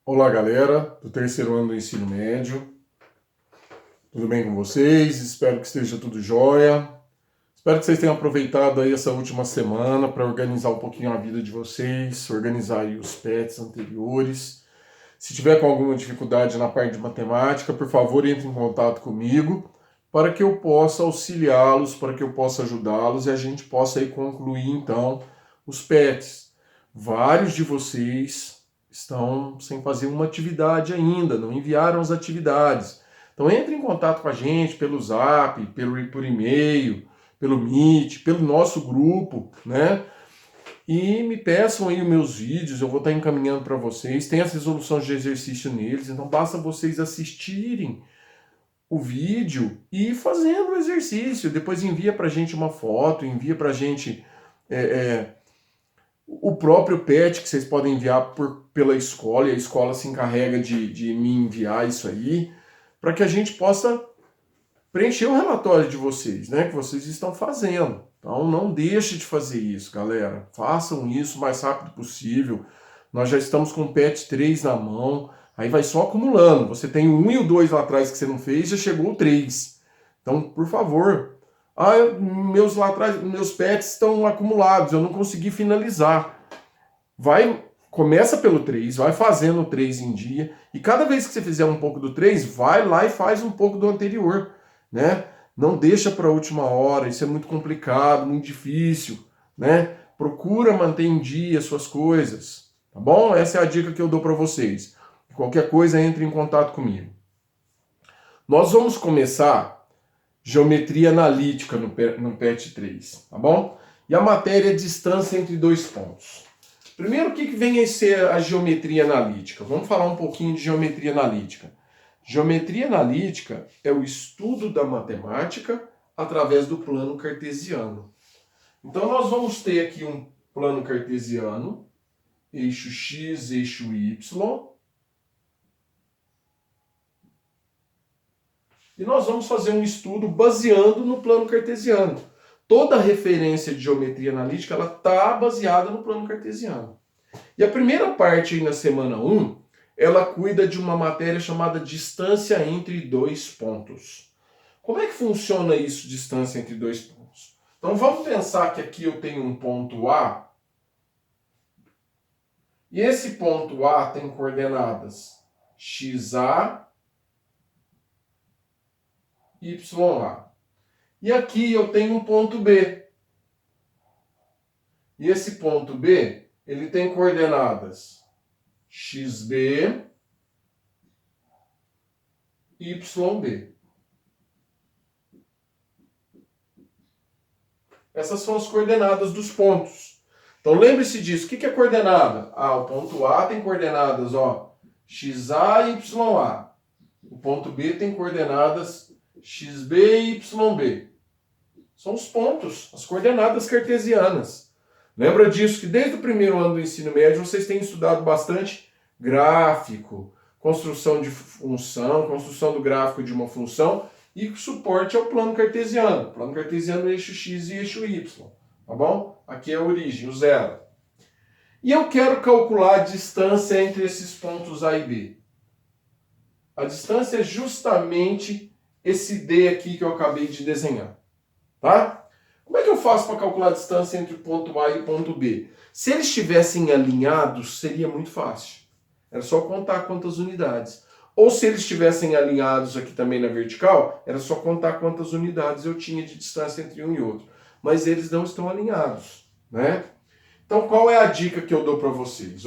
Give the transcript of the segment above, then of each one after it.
Olá, galera do terceiro ano do ensino médio. Tudo bem com vocês? Espero que esteja tudo jóia. Espero que vocês tenham aproveitado aí essa última semana para organizar um pouquinho a vida de vocês, organizar aí os PETs anteriores. Se tiver com alguma dificuldade na parte de matemática, por favor, entre em contato comigo para que eu possa auxiliá-los, para que eu possa ajudá-los e a gente possa aí concluir então os PETs. Vários de vocês estão sem fazer uma atividade ainda, não enviaram as atividades. Então entre em contato com a gente pelo Zap, por e-mail, pelo Meet, pelo nosso grupo, né? E me peçam aí os meus vídeos, eu vou estar encaminhando para vocês. Tem as resoluções de exercício neles, então basta vocês assistirem o vídeo e ir fazendo o exercício. Depois envia para a gente uma foto, envia para a gente o próprio PET que vocês podem enviar pela escola, e a escola se encarrega de me enviar isso aí, para que a gente possa preencher o relatório de vocês, né, que vocês estão fazendo. Então não deixe de fazer isso, galera. Façam isso o mais rápido possível. Nós já estamos com o PET 3 na mão, aí vai só acumulando. Você tem o 1 e o 2 lá atrás que você não fez, já chegou o 3. Então, por favor. Meus lá atrás, meus PETs estão acumulados, eu não consegui finalizar. Começa pelo 3, vai fazendo o 3 em dia, e cada vez que você fizer um pouco do 3, vai lá e faz um pouco do anterior, né? Não deixa para a última hora, isso é muito complicado, muito difícil, né? Procura manter em dia as suas coisas, tá bom? Essa é a dica que eu dou para vocês. Qualquer coisa, entre em contato comigo. Nós vamos começar geometria analítica no PET 3, tá bom? E a matéria é distância entre dois pontos. Primeiro, o que vem a ser a geometria analítica? Vamos falar um pouquinho de geometria analítica. Geometria analítica é o estudo da matemática através do plano cartesiano. Então nós vamos ter aqui um plano cartesiano, eixo x, eixo y, e nós vamos fazer um estudo baseando no plano cartesiano. Toda referência de geometria analítica ela está baseada no plano cartesiano. E a primeira parte aí na semana 1, ela cuida de uma matéria chamada distância entre dois pontos. Como é que funciona isso, distância entre dois pontos? Então vamos pensar que aqui eu tenho um ponto A, e esse ponto A tem coordenadas XA, YA. E aqui eu tenho um ponto B. E esse ponto B, ele tem coordenadas XB, YB. Essas são as coordenadas dos pontos. Então lembre-se disso. O que é coordenada? O ponto A tem coordenadas XA e YA. O ponto B tem coordenadas XB e YB. São os pontos, as coordenadas cartesianas. Lembra disso que desde o primeiro ano do ensino médio vocês têm estudado bastante gráfico, construção de função, construção do gráfico de uma função e suporte ao plano cartesiano. Plano cartesiano, eixo x e eixo y. Tá bom? Aqui é a origem, o zero. E eu quero calcular a distância entre esses pontos A e B. A distância é justamente esse D aqui que eu acabei de desenhar. Tá? Como é que eu faço para calcular a distância entre o ponto A e o ponto B? Se eles estivessem alinhados, seria muito fácil. Era só contar quantas unidades. Ou se eles estivessem alinhados aqui também na vertical, era só contar quantas unidades eu tinha de distância entre um e outro. Mas eles não estão alinhados, né? Então qual é a dica que eu dou para vocês?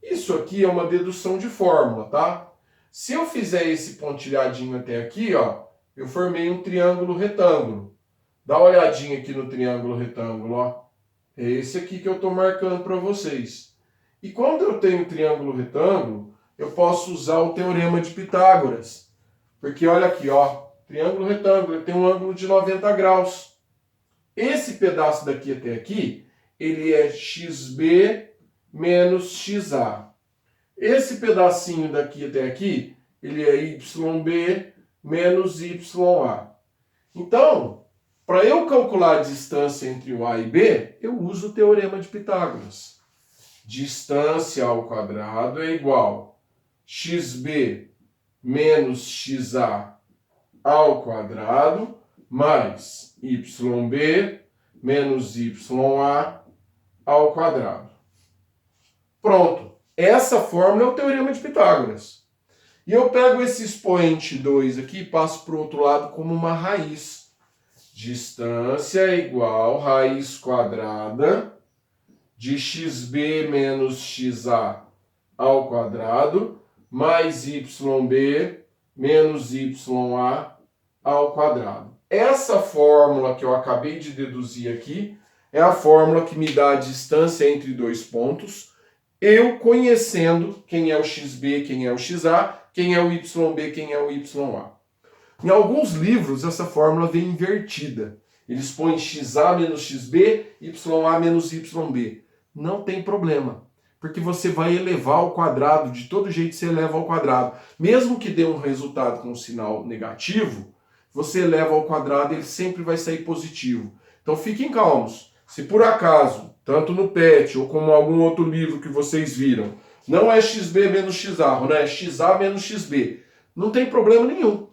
Isso aqui é uma dedução de fórmula, tá? Se eu fizer esse pontilhadinho até aqui, eu formei um triângulo retângulo. Dá uma olhadinha aqui no triângulo retângulo, É esse aqui que eu estou marcando para vocês. E quando eu tenho triângulo retângulo, eu posso usar o teorema de Pitágoras. Porque olha aqui, triângulo retângulo, ele tem um ângulo de 90 graus. Esse pedaço daqui até aqui, ele é XB menos XA. Esse pedacinho daqui até aqui, ele é YB menos YA. Então, para eu calcular a distância entre o A e B, eu uso o teorema de Pitágoras. distância ao quadrado é igual xb menos xa ao quadrado mais yb menos ya ao quadrado. Pronto. Essa fórmula é o teorema de Pitágoras. E eu pego esse expoente 2 aqui e passo para o outro lado como uma raiz. Distância é igual raiz quadrada de xb menos xa ao quadrado mais yb menos ya ao quadrado. Essa fórmula que eu acabei de deduzir aqui é a fórmula que me dá a distância entre dois pontos, eu conhecendo quem é o xb, quem é o xa, quem é o yb, quem é o ya. Em alguns livros, essa fórmula vem invertida. Eles põem xa menos xb, ya menos yb. Não tem problema, porque você vai elevar ao quadrado, de todo jeito você eleva ao quadrado. Mesmo que dê um resultado com um sinal negativo, você eleva ao quadrado e ele sempre vai sair positivo. Então fiquem calmos. Se por acaso, tanto no PET ou como algum outro livro que vocês viram, não é xb menos xa, né? É xa menos xb. Não tem problema nenhum.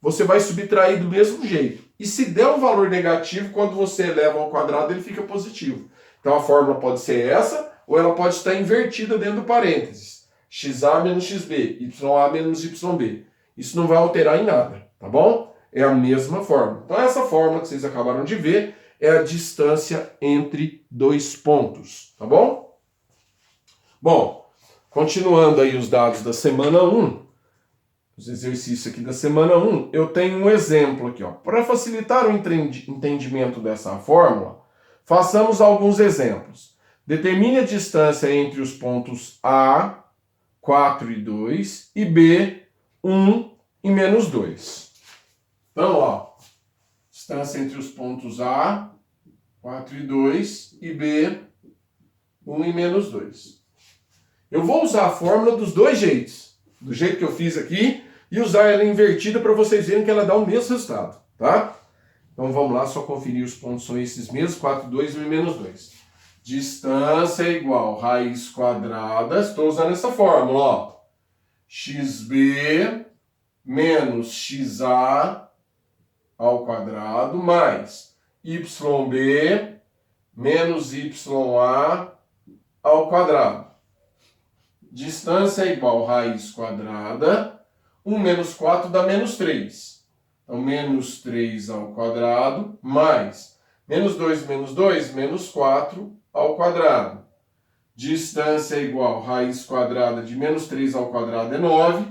Você vai subtrair do mesmo jeito. E se der um valor negativo, quando você eleva ao quadrado, ele fica positivo. Então a fórmula pode ser essa, ou ela pode estar invertida dentro do parênteses. xa menos xb, ya menos yb. Isso não vai alterar em nada, tá bom? É a mesma fórmula. Então essa fórmula que vocês acabaram de ver é a distância entre dois pontos, tá bom? Bom, continuando aí os dados da semana 1, os exercícios aqui da semana 1, eu tenho um exemplo aqui, ó. Para facilitar o entendimento dessa fórmula, façamos alguns exemplos. Determine a distância entre os pontos A, 4 e 2, e B, 1 e menos 2. Então, ó, distância entre os pontos A, 4 e 2, e B, 1 e menos 2. Eu vou usar a fórmula dos dois jeitos. Do jeito que eu fiz aqui, e usar ela invertida para vocês verem que ela dá o mesmo resultado, tá? Então vamos lá, só conferir os pontos são esses mesmos, 4, 2 e 1 e menos 2. Distância é igual raiz quadrada, estou usando essa fórmula, ó. xb menos xa ao quadrado mais yb menos ya ao quadrado. Distância é igual raiz quadrada, 1 menos 4 dá menos 3. Então, menos 3 ao quadrado, mais menos 2 menos 2, menos 4 ao quadrado. Distância é igual raiz quadrada de menos 3 ao quadrado é 9.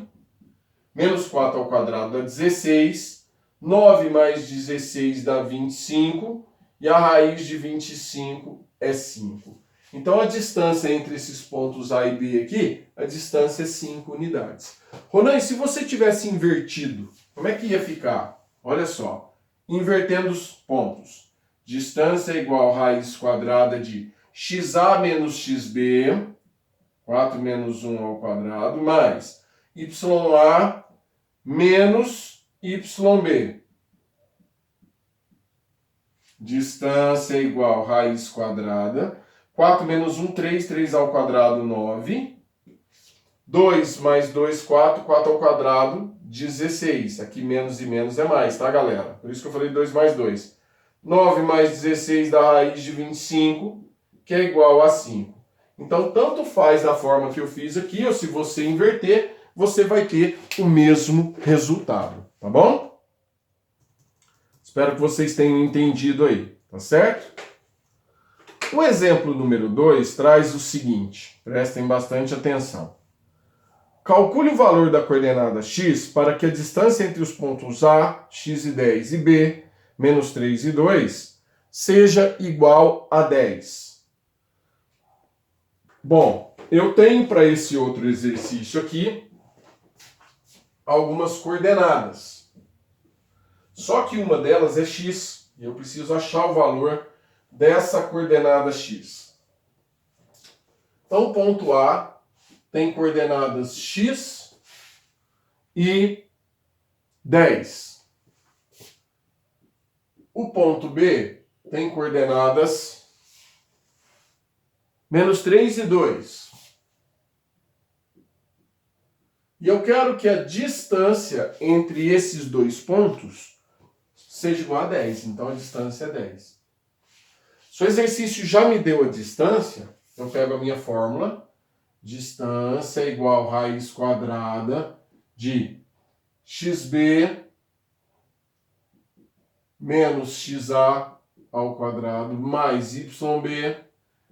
Menos 4 ao quadrado dá 16. 9 mais 16 dá 25. E a raiz de 25 é 5. Então, a distância entre esses pontos A e B aqui, a distância é 5 unidades. Ronan, e se você tivesse invertido, como é que ia ficar? Olha só, invertendo os pontos. Distância é igual a raiz quadrada de xa menos xb, 4 menos 1 ao quadrado, mais ya menos yb. Distância é igual a raiz quadrada. 4 menos 1, 3. 3 ao quadrado, 9. 2 mais 2, 4. 4 ao quadrado, 16. Aqui menos e menos é mais, tá, galera? Por isso que eu falei 2 mais 2. 9 mais 16 dá raiz de 25, que é igual a 5. Então, tanto faz a forma que eu fiz aqui, ou se você inverter, você vai ter o mesmo resultado, tá bom? Espero que vocês tenham entendido aí, tá certo? O exemplo número 2 traz o seguinte, prestem bastante atenção. Calcule o valor da coordenada x para que a distância entre os pontos A, x e 10 e B, menos 3 e 2, seja igual a 10. Bom, eu tenho para esse outro exercício aqui algumas coordenadas. Só que uma delas é x, e eu preciso achar o valor dessa coordenada x. Então, o ponto A tem coordenadas x e 10. O ponto B tem coordenadas Menos 3 e 2. E eu quero que a distância entre esses dois pontos seja igual a 10. Então a distância é 10. Se o exercício já me deu a distância, eu pego a minha fórmula. Distância é igual a raiz quadrada de xb menos xa ao quadrado mais yb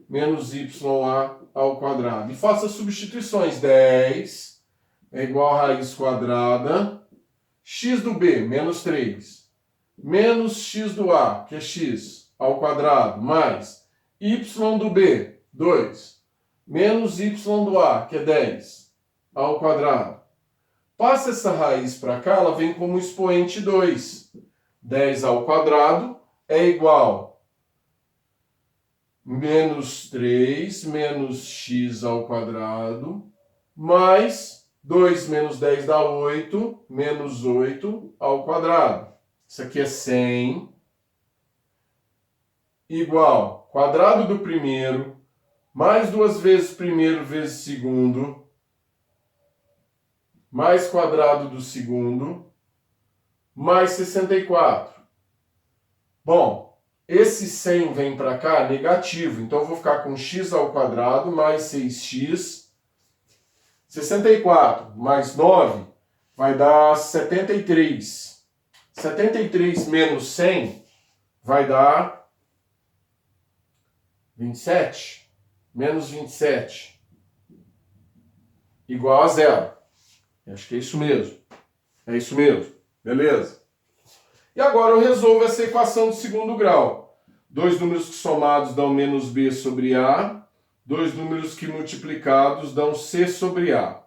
menos ya ao quadrado. E faça substituições. 10 é igual a raiz quadrada, x do b, menos 3, menos x do a, que é x, ao quadrado, mais y do b, 2, menos y do a, que é 10, ao quadrado. Passa essa raiz para cá, ela vem como expoente 2. 10 ao quadrado é igual a menos 3 menos x ao quadrado, mais 2 menos 10 dá 8, menos 8 ao quadrado. Isso aqui é 100, igual quadrado do primeiro, mais 2 vezes primeiro vezes segundo, mais quadrado do segundo, mais 64. Bom, esse 100 vem para cá negativo, então eu vou ficar com x ao quadrado mais 6x. 64 mais 9 vai dar 73. 73 menos 100 vai dar 27. Menos 27. Igual a 0. Acho que é isso mesmo. É isso mesmo. Beleza? E agora eu resolvo essa equação de segundo grau. Dois números que somados dão menos b sobre a. Dois números que multiplicados dão c sobre a.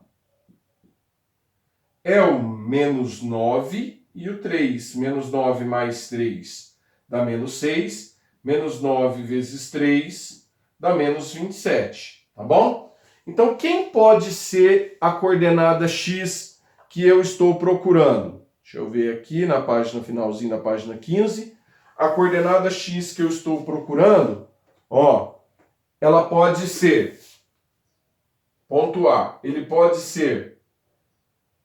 É o menos 9 e o 3. Menos 9 mais 3 dá menos 6. Menos 9 vezes 3 dá menos 27. Tá bom? Então, quem pode ser a coordenada x que eu estou procurando? Deixa eu ver aqui na página finalzinho da página 15. A coordenada x que eu estou procurando, ó, ela pode ser, ponto A, ele pode ser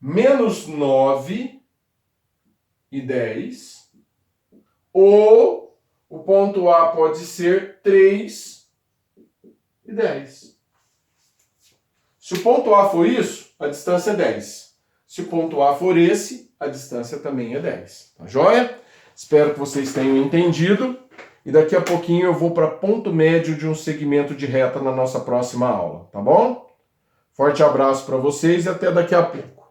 menos 9 e 10, ou o ponto A pode ser 3 e 10. Se o ponto A for isso, a distância é 10. Se o ponto A for esse, a distância também é 10. Tá joia? Espero que vocês tenham entendido. E daqui a pouquinho eu vou para ponto médio de um segmento de reta na nossa próxima aula, tá bom? Forte abraço para vocês e até daqui a pouco.